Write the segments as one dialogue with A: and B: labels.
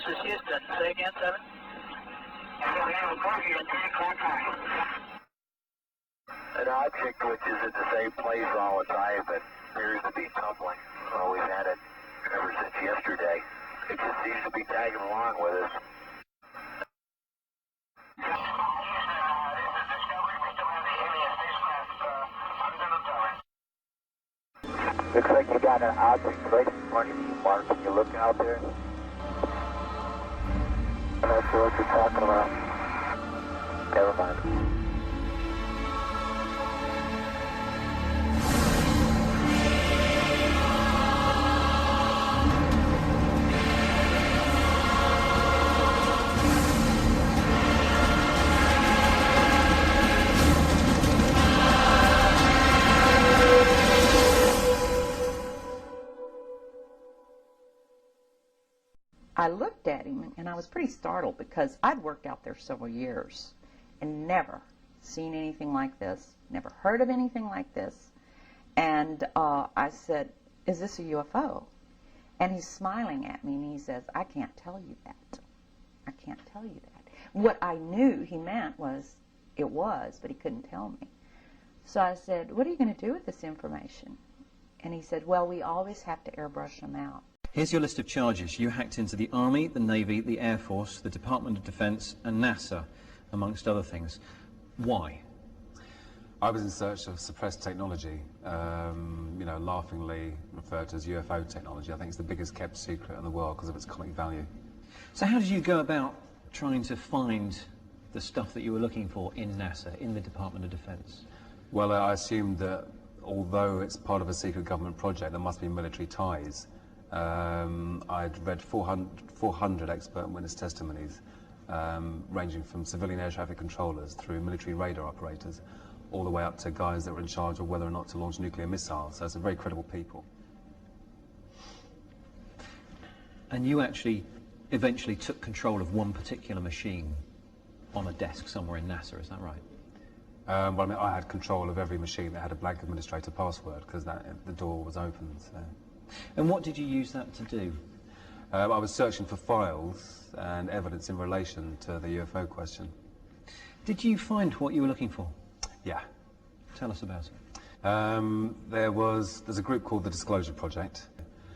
A: is Houston. Say again, 7.
B: We have a curfew at 10 o'clock.
C: An object which is at the same place all the time but appears to be tumbling. Well, we've had it ever since yesterday. It just seems to be tagging along with us. Looks like you got an object right in front of you, Mark. Can you look out there? I'm not sure what you're talking about. Never mind.
D: I looked at him and I was pretty startled because I'd worked out there several years and never seen anything like this, never heard of anything like this. And I said, "Is this a UFO?" And he's smiling at me and he says, "I can't tell you that. I can't tell you that." What I knew he meant was it was, but he couldn't tell me. So I said, "What are you going to do with this information?" And he said, "Well, we always have to airbrush them out."
E: Here's your list of charges. You hacked into the Army, the Navy, the Air Force, the Department of Defense and NASA, amongst other things. Why?
F: I was in search of suppressed technology, laughingly referred to as UFO technology. I think it's the biggest kept secret in the world because of its comic value.
E: So how did you go about trying to find the stuff that you were looking for in NASA, in the Department of Defense?
F: Well, I assumed that although it's part of a secret government project, there must be military ties. I'd read 400 expert witness testimonies, ranging from civilian air traffic controllers through military radar operators, all the way up to guys that were in charge of whether or not to launch nuclear missiles. So it's a very credible people.
E: And you actually eventually took control of one particular machine on a desk somewhere in NASA, is that right?
F: Well, I mean, I had control of every machine that had a blank administrator password because the door was open. So.
E: And what did you use that to do?
F: I was searching for files and evidence in relation to the UFO question.
E: Did you find what you were looking for?
F: Yeah.
E: Tell us about it.
F: There's a group called the Disclosure Project.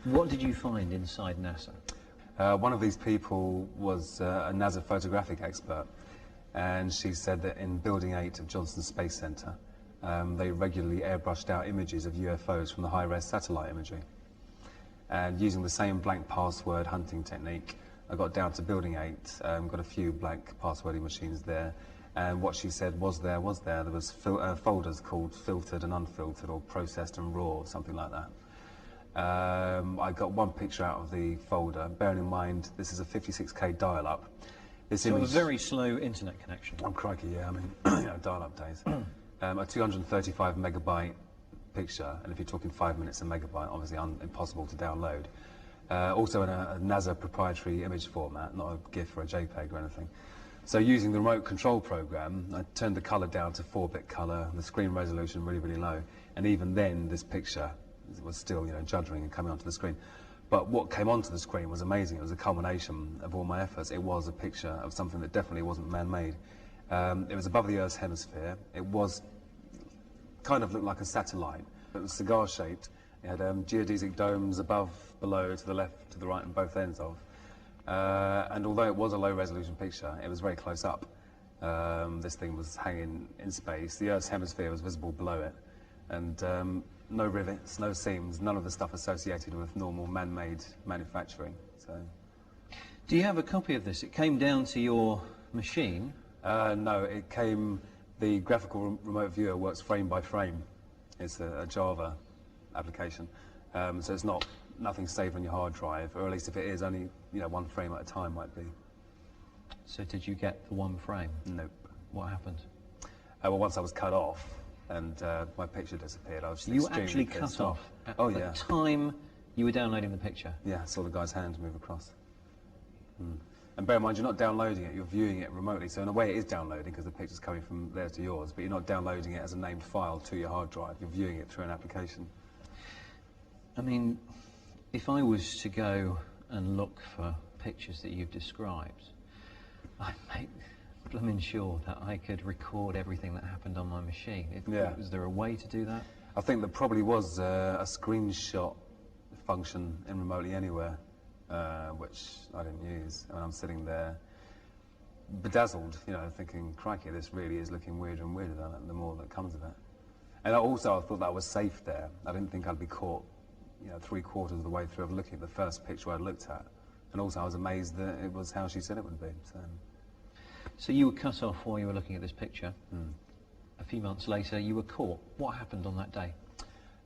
E: What did you find inside NASA?
F: One of these people was a NASA photographic expert, and she said that in Building 8 of Johnson Space Center, they regularly airbrushed out images of UFOs from the high-res satellite imagery. And using the same blank password hunting technique, I got down to Building 8, got a few blank passwording machines there, and what she said was there. There was folders called filtered and unfiltered, or processed and raw, or something like that. I got one picture out of the folder, bearing in mind this is a 56K dial-up.
E: So a very slow internet connection.
F: Oh, crikey, yeah, I mean, dial-up days. A 235 megabyte picture, and if you're talking 5 minutes a megabyte, obviously impossible to download. Also in a NASA proprietary image format, not a GIF or a JPEG or anything. So using the remote control program, I turned the color down to 4-bit color, the screen resolution really, really low, and even then this picture was still, juddering and coming onto the screen. But what came onto the screen was amazing. It was a culmination of all my efforts. It was a picture of something that definitely wasn't man-made. It was above the Earth's hemisphere. It was kind of looked like a satellite. It was cigar-shaped. It had geodesic domes above, below, to the left, to the right, and both ends of. And although it was a low-resolution picture, it was very close up. This thing was hanging in space. The Earth's hemisphere was visible below it. And no rivets, no seams, none of the stuff associated with normal man-made manufacturing. So.
E: Do you have a copy of this? It came down to your machine?
F: No, it came... The graphical remote viewer works frame by frame. It's a Java application, so it's nothing saved on your hard drive, or at least if it is, only one frame at a time might be.
E: So did you get the one frame?
F: Nope.
E: What happened?
F: Well, once I was cut off and my picture disappeared, I was
E: you were actually cut off at the time you were downloading the picture?
F: Yeah, I saw the guy's hand move across. And bear in mind, you're not downloading it, you're viewing it remotely. So in a way it is downloading because the picture's coming from there to yours, but you're not downloading it as a named file to your hard drive. You're viewing it through an application.
E: I mean, if I was to go and look for pictures that you've described, I'd make blooming sure that I could record everything that happened on my machine. Was there a way to do that?
F: I think there probably was a screenshot function in Remotely Anywhere, which I didn't use. I mean, I'm sitting there bedazzled, you know, thinking, crikey, this really is looking weirder and weirder the more that comes of it. And also, I thought that was safe there. I didn't think I'd be caught, you know, 3/4 of the way through of looking at the first picture I looked at. And also, I was amazed that it was how she said it would be.
E: So you were cut off while you were looking at this picture. A few months later, you were caught. What happened on that day?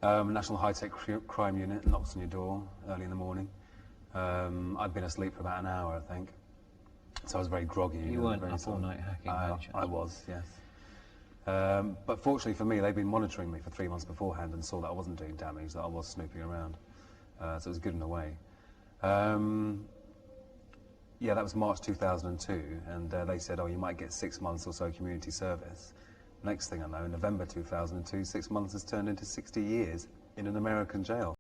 F: National High-Tech Crime Unit knocks on your door early in the morning. I'd been asleep for about an hour, I think. So I was very groggy.
E: You weren't up all night hacking, were you?
F: I was, yes. But fortunately for me, they'd been monitoring me for 3 months beforehand and saw that I wasn't doing damage, that I was snooping around. So it was good in a way. Yeah, that was March 2002, and they said, oh, you might get 6 months or so community service. Next thing I know, in November 2002, 6 months has turned into 60 years in an American jail.